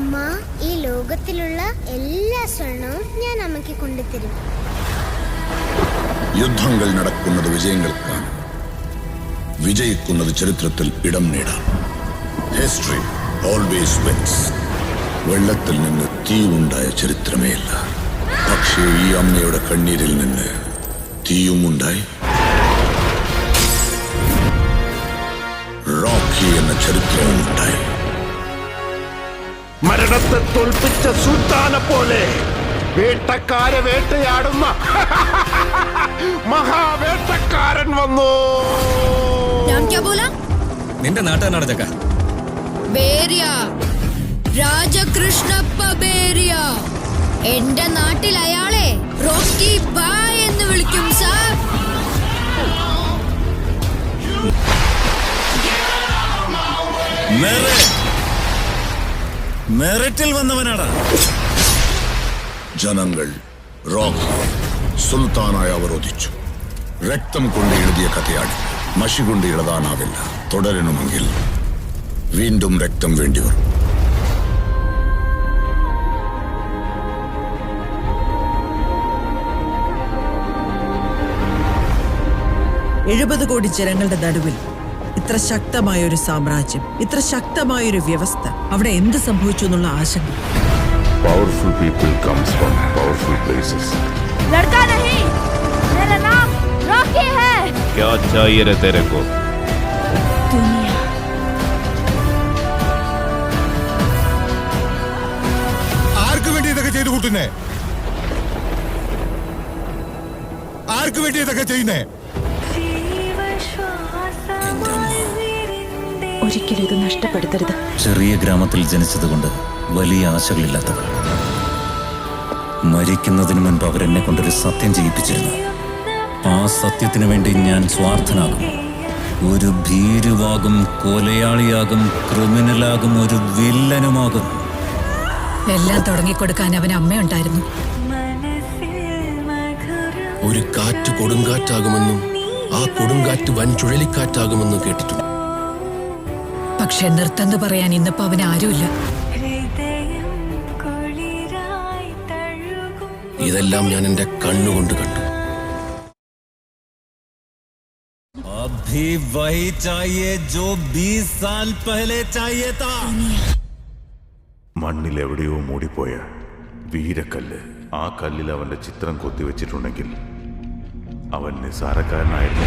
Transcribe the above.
അമ്മ, ഈ ലോകത്തിലുള്ള എല്ലാ സ്വർണവും ഞാൻ അമ്മയ്ക്ക് കൊണ്ടുതരും. യുദ്ധങ്ങൾ നടക്കുന്നത് വിജയങ്ങൾക്കാണ്. വിജയിക്കുന്നത് ചരിത്രത്തിൽ ഇടം നേടാം. History always wins. വെള്ളത്തിൽ നിന്ന് തീ ഉണ്ടായ ചരിത്രമേ ഇല്ല. പക്ഷേ ഈ അമ്മയുടെ കണ്ണീരിൽ നിന്ന് തീയും ഉണ്ടായി. റോക്കി എന്ന ചരിത്രവും ഉണ്ടായി. മരണത്തെ തോൽപ്പിച്ച സുൽത്താനെ പോലെ വേട്ടക്കാരെ വേട്ടയാടുന്ന മഹാവേട്ടക്കാരൻ വന്നു. നിന്റെ നാട്ടുകാരനാണ് ചക്ക. ബേരിയ, രാജകൃഷ്ണപ്പ ബേരിയ. എന്റെ നാട്ടിൽ അയാളെ റോക്കി ബായ് എന്ന് വിളിക്കും സാർ. മെറിറ്റിൽ വന്നവനാണ്. ജനങ്ങൾ റോക്കി സുൽത്താനായി അവരോധിച്ചു. രക്തം കൊണ്ട് എഴുതിയ കഥയാണ്. മഷി കൊണ്ട് എഴുതാനാവില്ല. തുടരണമെങ്കിൽ വീണ്ടും രക്തം വേണ്ടിവരും. എഴുപത് കോടി ജനങ്ങളുടെ നടുവിൽ ഇത്ര ശക്തമായൊരു സാമ്രാജ്യം, ഇത്ര ശക്തമായൊരു വ്യവസ്ഥ, അവിടെ എന്ത് സംഭവിച്ചു എന്നുള്ള ആശങ്ക. Powerful people comes from powerful places. लड़का नहीं, मेरा नाम रॉकी है. क्या चाहिए रे तेरे को? दुनिया. ആർക്ക് വേണ്ടി ഇതൊക്കെ ചെയ്തു കൂട്ടുന്നേ? ആർക്ക് വേണ്ടി ഇതൊക്കെ ചെയ്യുന്നേ? ഒരിക്കലും ഇത് നഷ്ടപ്പെടുത്തരുത്. ചെറിയ ഗ്രാമത്തിൽ ജനിച്ചതുകൊണ്ട് വലിയ ആശകളില്ലാത്തവർ. മരിക്കുന്നതിന് മുൻപ് അവരെന്നെ കൊണ്ടൊരു സത്യം ചെയ്യിപ്പിച്ചിരുന്നു. ആ സത്യത്തിനു വേണ്ടി ഞാൻ സ്വാർത്ഥനാകും. ഒരു ഭീരുവാകും, കൊലയാളിയാകും, ക്രിമിനലാകും, ഒരു വില്ലനുമാകും. എല്ലാം തുടങ്ങിക്കൊടുക്കാൻ അവന് അമ്മയുണ്ടായിരുന്നു. ഒരു കാറ്റ് കൊടുങ്കാറ്റാകുമെന്നും ആ കൊടുങ്കാറ്റ് വൻ ചുഴലിക്കാറ്റാകുമെന്നും കേട്ടിട്ടുണ്ട്. പക്ഷെ നിർത്തന്ന് പറയാൻ ഇന്നിപ്പോ അവന് ആരുമില്ല. ഇതെല്ലാം ഞാൻ എന്റെ കണ്ണുകൊണ്ട് കണ്ടു. अभी वही चाहिए जो 20 साल पहले चाहिए था. മണ്ണിൽ എവിടെയോ മൂടിപ്പോയ വീരക്കല്ല്. ആ കല്ലിൽ അവന്റെ ചിത്രം കൊത്തിവെച്ചിട്ടുണ്ടെങ്കിൽ അവൻ നിസാരക്കാരനായിരുന്നു.